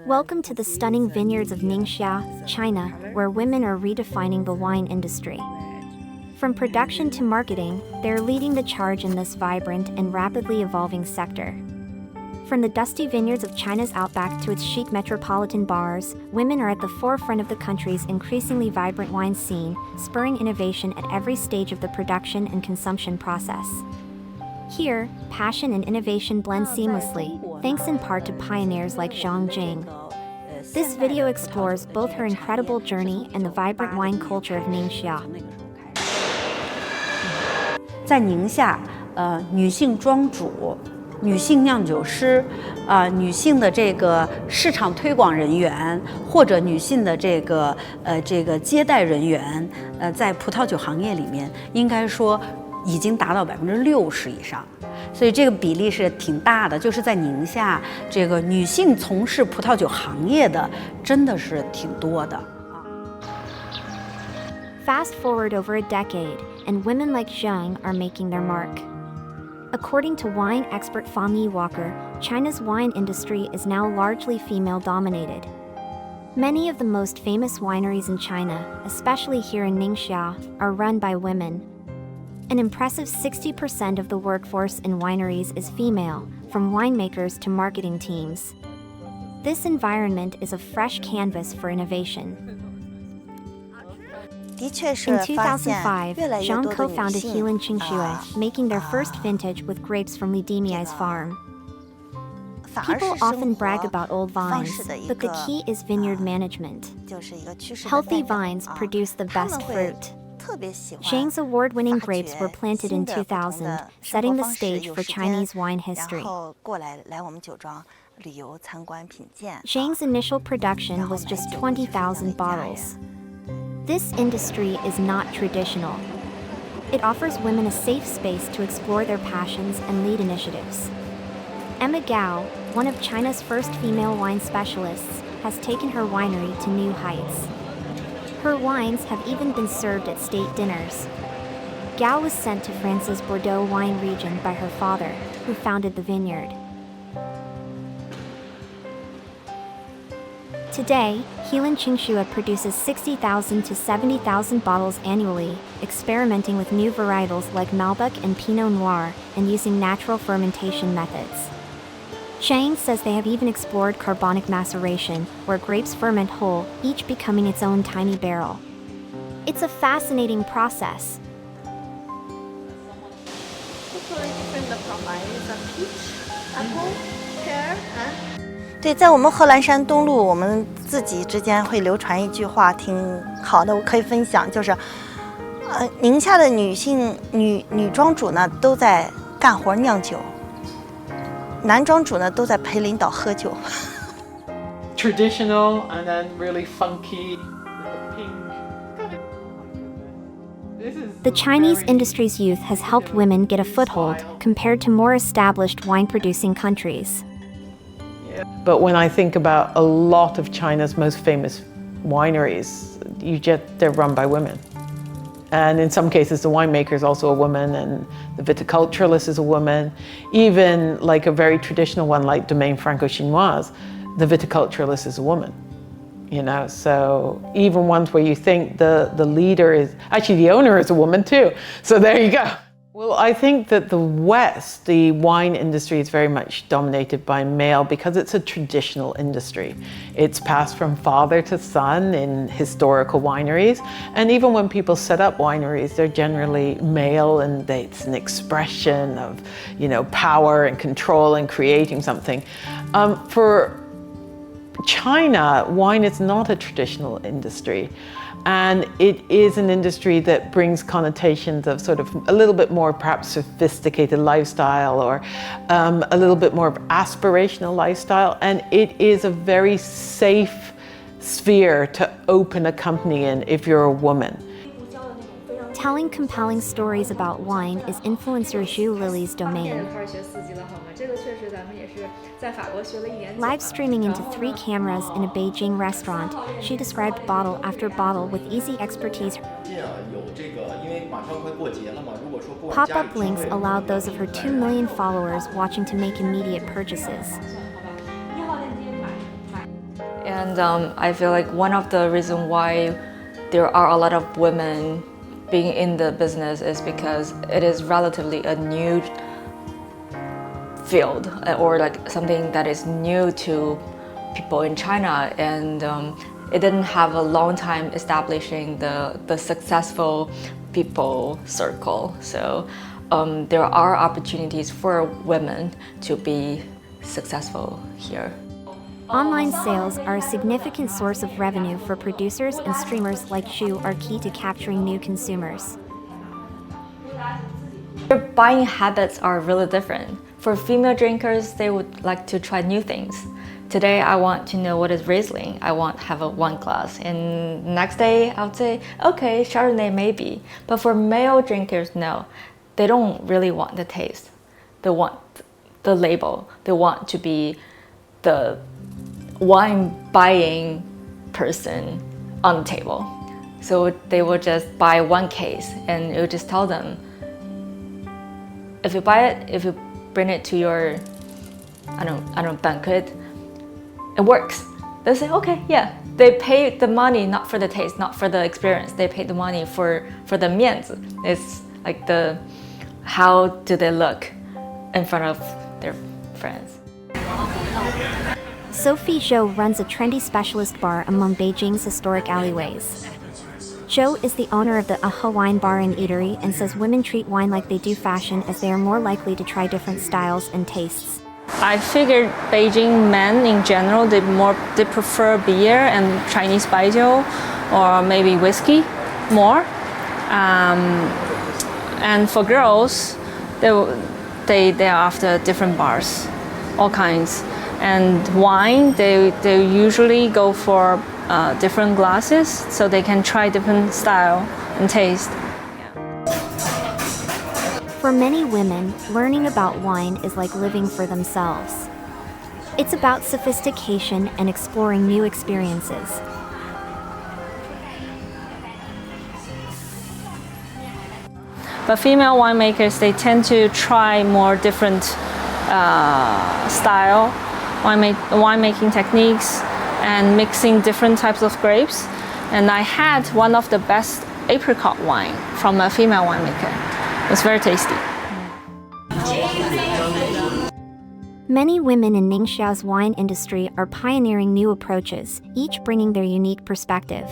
Welcome to the stunning vineyards of Ningxia, China, where women are redefining the wine industry. From production to marketing, they're leading the charge in this vibrant and rapidly evolving sector. From the dusty vineyards of China's outback to its chic metropolitan bars, women are at the forefront of the country's increasingly vibrant wine scene, spurring innovation at every stage of the production and consumption process. Here, passion and innovation blend seamlessly, thanks in part to pioneers like Zhang Jing. This video explores both her incredible journey and the vibrant wine culture of Ningxia. 在宁夏，女性庄主、女性酿酒师、女性的这个市场推广人员，或者女性的这个接待人员，在葡萄酒行业里面，应该说已经达到60%以上，所以这个比例是挺大的。就是在宁夏，这个女性从事葡萄酒行业的真的是挺多的。Fast forward over a decade, and women like Zhang are making their mark. According to wine expert Fang Yi Walker, China's wine industry is now largely female-dominated. Many of the most famous wineries in China, especially here in Ningxia, are run by women. An impressive 60% of the workforce in wineries is female, from winemakers to marketing teams. This environment is a fresh canvas for innovation. In 2005, Zhang co-founded Helan Qingxue, making their first vintage with grapes from Lidimiai's farm. People often brag about old vines, but the key is vineyard management. Healthy vines produce the best fruit. Zhang's award-winning grapes were planted in 2000, setting the stage for Chinese wine history. Zhang's initial production was just 20,000 bottles. This industry is not traditional. It offers women a safe space to explore their passions and lead initiatives. Emma Gao, one of China's first female wine specialists, has taken her winery to new heights. Her wines have even been served at state dinners. Gao was sent to France's Bordeaux wine region by her father, who founded the vineyard. Today, Helan Qingxue produces 60,000 to 70,000 bottles annually, experimenting with new varietals like Malbec and Pinot Noir, and using natural fermentation methods. Zhang says they have even explored carbonic maceration, where grapes ferment whole, each becoming its own tiny barrel. It's a fascinating process. Different profiles of peach, apple, pear, 对，在我们贺兰山东路，我们自己之间会流传一句话，挺好的，我可以分享，就是，宁夏的女庄主呢都在干活酿酒，男庄主呢都在陪领导喝酒。Traditional and then really funky, pink. The Chinese industry's youth has helped women get a foothold compared to more established wine-producing countries. But when I think about a lot of China's most famous wineries, they're run by women. And in some cases, the winemaker is also a woman, and the viticulturalist is a woman. Even like a very traditional one like Domaine Franco-Chinoise, the viticulturalist is a woman. You know, so even ones where you think the leader is, actually the owner is a woman too. So there you go. Well, I think that the West, the wine industry is very much dominated by male because it's a traditional industry. It's passed from father to son in historical wineries. And even when people set up wineries, they're generally male, and it's an expression of, you know, power and control and creating something. For China, wine is not a traditional industry. And it is an industry that brings connotations of sort of a little bit more perhaps sophisticated lifestyle, or a little bit more of aspirational lifestyle. And it is a very safe sphere to open a company in if you're a woman. Telling compelling stories about wine is influencer Zhu Lili's domain. Live streaming into 3 cameras in a Beijing restaurant, she described bottle after bottle with easy expertise. Pop-up links allowed those of her 2 million followers watching to make immediate purchases. And I feel like one of the reasons why there are a lot of women being in the business is because it is relatively a new field, or like something that is new to people in China, and it didn't have a long time establishing the successful people circle. So there are opportunities for women to be successful here. Online sales are a significant source of revenue for producers, and streamers like Zhu are key to capturing new consumers. Their buying habits are really different. For female drinkers, they would like to try new things. Today, I want to know what is Riesling. I want to have a wine glass. And next day, I would say, okay, Chardonnay maybe. But for male drinkers, no. They don't really want the taste. They want the label. They want to be the wine buying person on the table. So they will just buy one case, and it will just tell them, if you buy it, if you bring it to your, I don't banquet, it works. They say, okay, yeah. They pay the money not for the taste, not for the experience. They pay the money for the mians. It's like how do they look in front of their friends. Sophie Zhou runs a trendy specialist bar among Beijing's historic alleyways. Zhou is the owner of the Aha Wine Bar and Eatery and says women treat wine like they do fashion, as they are more likely to try different styles and tastes. I figured Beijing men in general, they prefer beer and Chinese baijiu, or maybe whiskey more. And for girls, they're after different bars, all kinds. And wine, they usually go for different glasses, so they can try different style and taste. For many women, learning about wine is like living for themselves. It's about sophistication and exploring new experiences. But female winemakers, they tend to try more different style, winemaking techniques, and mixing different types of grapes. And I had one of the best apricot wine from a female winemaker. It was very tasty. Many women in Ningxia's wine industry are pioneering new approaches, each bringing their unique perspective.